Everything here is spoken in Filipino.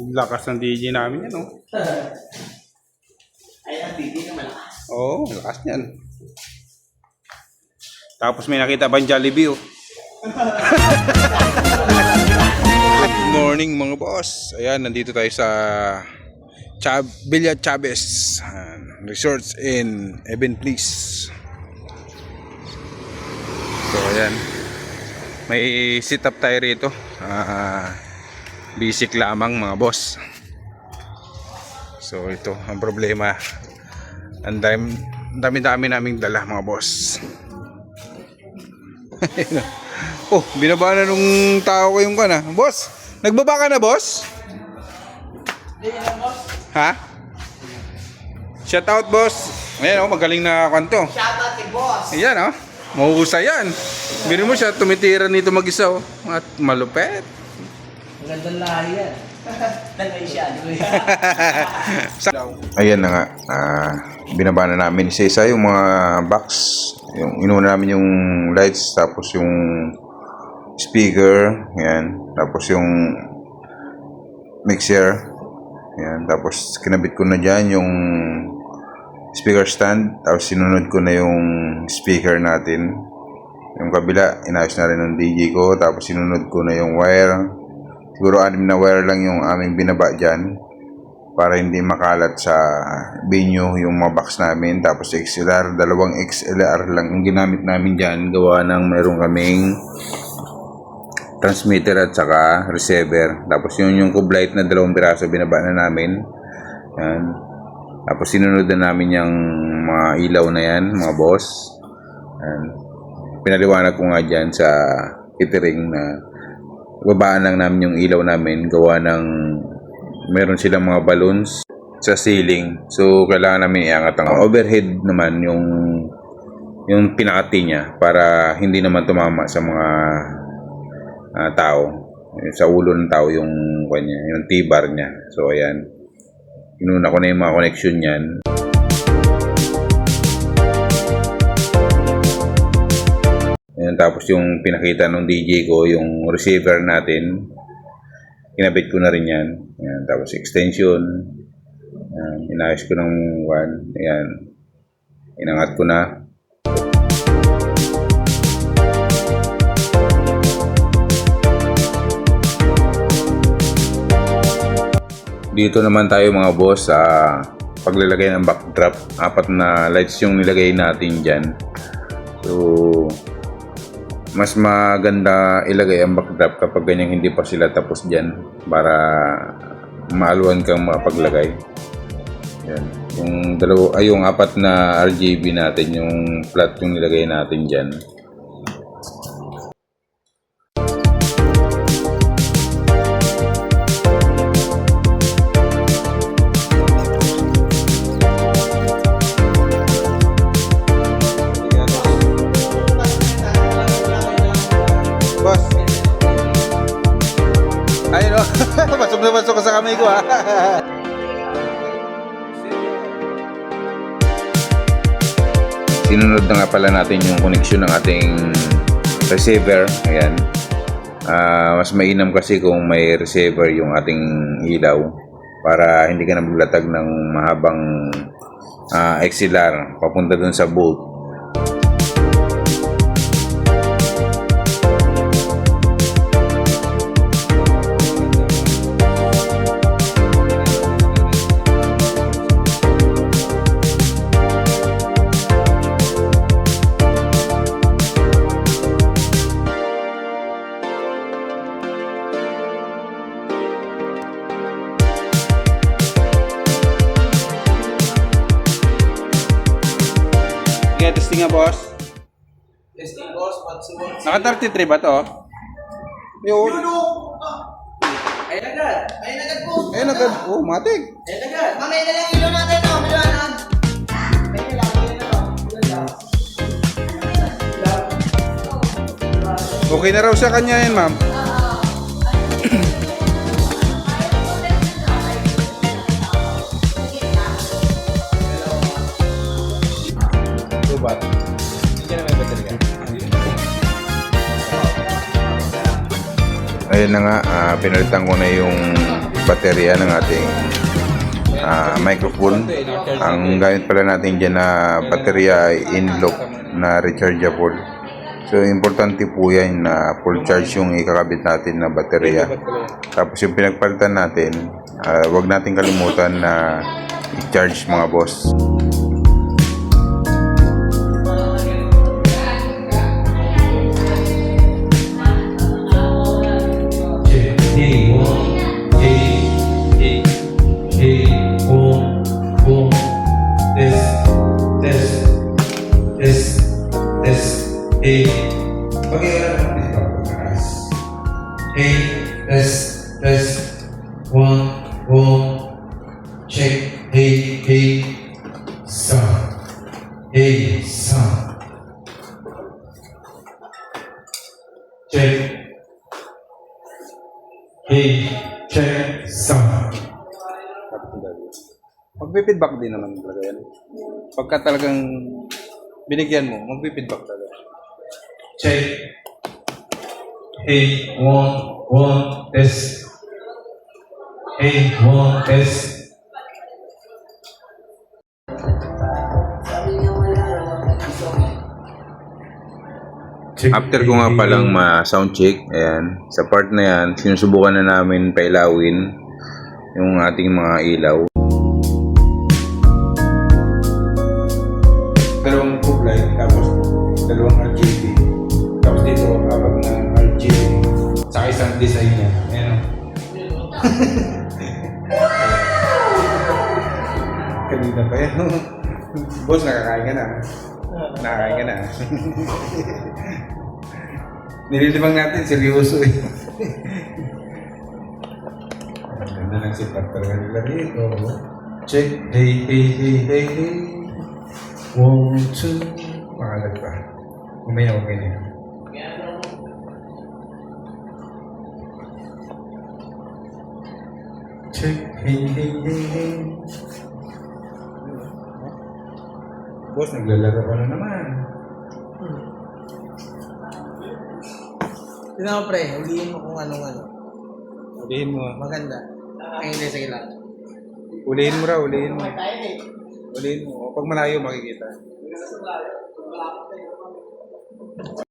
Lakas ng DJ namin yan, oh. Ay, ang DJ na malakas. Oo, lakas niyan. Tapos may nakita pa yung Jollibee, oh. Good morning mga boss. Ayan, nandito tayo sa Villa Chavez Resorts in Eben Place. So ayan, may sit up tayo rito. Basic lamang mga boss. So ito ang problema. Ang dami naming dala mga boss. Oh, binaba na nung tao ko yung kana. Boss, nagbaba ka na boss? Hindi na, boss. Ha? Shout out boss. Ayan, oh, magaling na kanto. Shoutout kay boss. Ayan, oh. Mahusay yan. Biro mo siya, tumitira nito mag-isa, oh. At malupet. Magandang lahi yan. Talay siya. Ayan na nga. Binaba na namin isa-isa yung mga box. Yung inuna namin yung lights, tapos yung speaker, ayan. Tapos yung mixer, ayan. Tapos kinabit ko na dyan yung speaker stand. Tapos sinunod ko na yung speaker natin. Yung kabila, inayos na rin ng DJ ko. Tapos sinunod ko na yung wire. Siguro 6 na wire lang yung aming binaba dyan para hindi makalat sa venue yung mga box namin. Tapos XLR, 2 XLR lang yung ginamit namin dyan. Gawa ng meron kaming transmitter at saka receiver. Tapos yung cube light na 2 piraso binaba na namin. Yan. Tapos sinunod na namin yung mga ilaw na yan, mga boss. Yan. Pinaliwanag ko nga dyan sa catering na babaan lang namin yung ilaw namin. Gawa ng meron silang mga balloons sa ceiling. So kailangan namin iangat ang overhead naman yung pinakati niya para hindi naman tumama sa mga tao. Sa ulo ng tao yung kanya, yung T-bar niya. So ayan. Inuna ko na yung mga connection niyan. Ayan, tapos yung pinakita ng DJ ko, yung receiver natin, kinabit ko na rin yan. Ayan, tapos extension. Ayan, inayos ko ng one. Ayan, inangat ko na. Dito naman tayo mga boss sa paglalagay ng backdrop. 4 na lights yung nilagay natin dyan. So mas maganda ilagay ang backdrop kapag ganyan hindi pa sila tapos dyan para maaluan kang mapaglagay. Yan. Yung 4 na RGB natin, yung flat yung nilagay natin dyan. Boss. Ayun o. Pasok na pasok ka sa kamay ko ha. Sinunod na nga pala natin yung connection ng ating receiver. Ayan. Mas mainam kasi kung may receiver yung ating ilaw para hindi ka na maglatag ng mahabang XLR papunta dun sa bolt. Testing nga boss. Testing, boss. What's Naka 33 ba to? Yun. Ayun agad. Ayun agad po. Ayun agad. Oh, matig. Ayun agad. Mamaya na lang ilaw natin. Maliwanag. Ayun lang. Ayun lang. Okay na raw sa kanya yan, ma'am. Subat. Hindi na may baterya. Ayun na nga, pinalitan ko na yung baterya ng ating microphone. Ang gamit pala natin dyan na baterya ay in-loop na rechargeable. So, importante po yan na full charge yung ikakabit natin na baterya. Tapos yung pinagpalitan natin, wag natin kalimutan na i-charge mga boss. Check, sound. Magbe-feedback din naman talaga yan. Pagka talagang binigyan mo, magbe-feedback talaga. Check. Hey, one, test. Hey, one, test. After ko nga palang ma-sound check, ayan, sa part na yan, sinusubukan na namin pailawin yung ating mga ilaw. Dalawang tube light, tapos dalawang RGB. Tapos dito, apat na RGB. Sa isang design niya. Ayan o. Kanina pa yan. Boss, nakakain ka na. Nakakain ka na. Nililibang natin, seryoso eh. Ganda lang si Partner nila dito. Check. Hey. 1, 2. Makalag pa. Umaya okay na yan. Check. Hey. Boss, naglalaro ka na naman. Tignan mo pre, huliin mo kung anong-ano. Ulihin mo. Maganda. Ayun na sa ilan. Ulihin mo raw, ulihin mo. Ulihin mo. O, pag malayo makikita.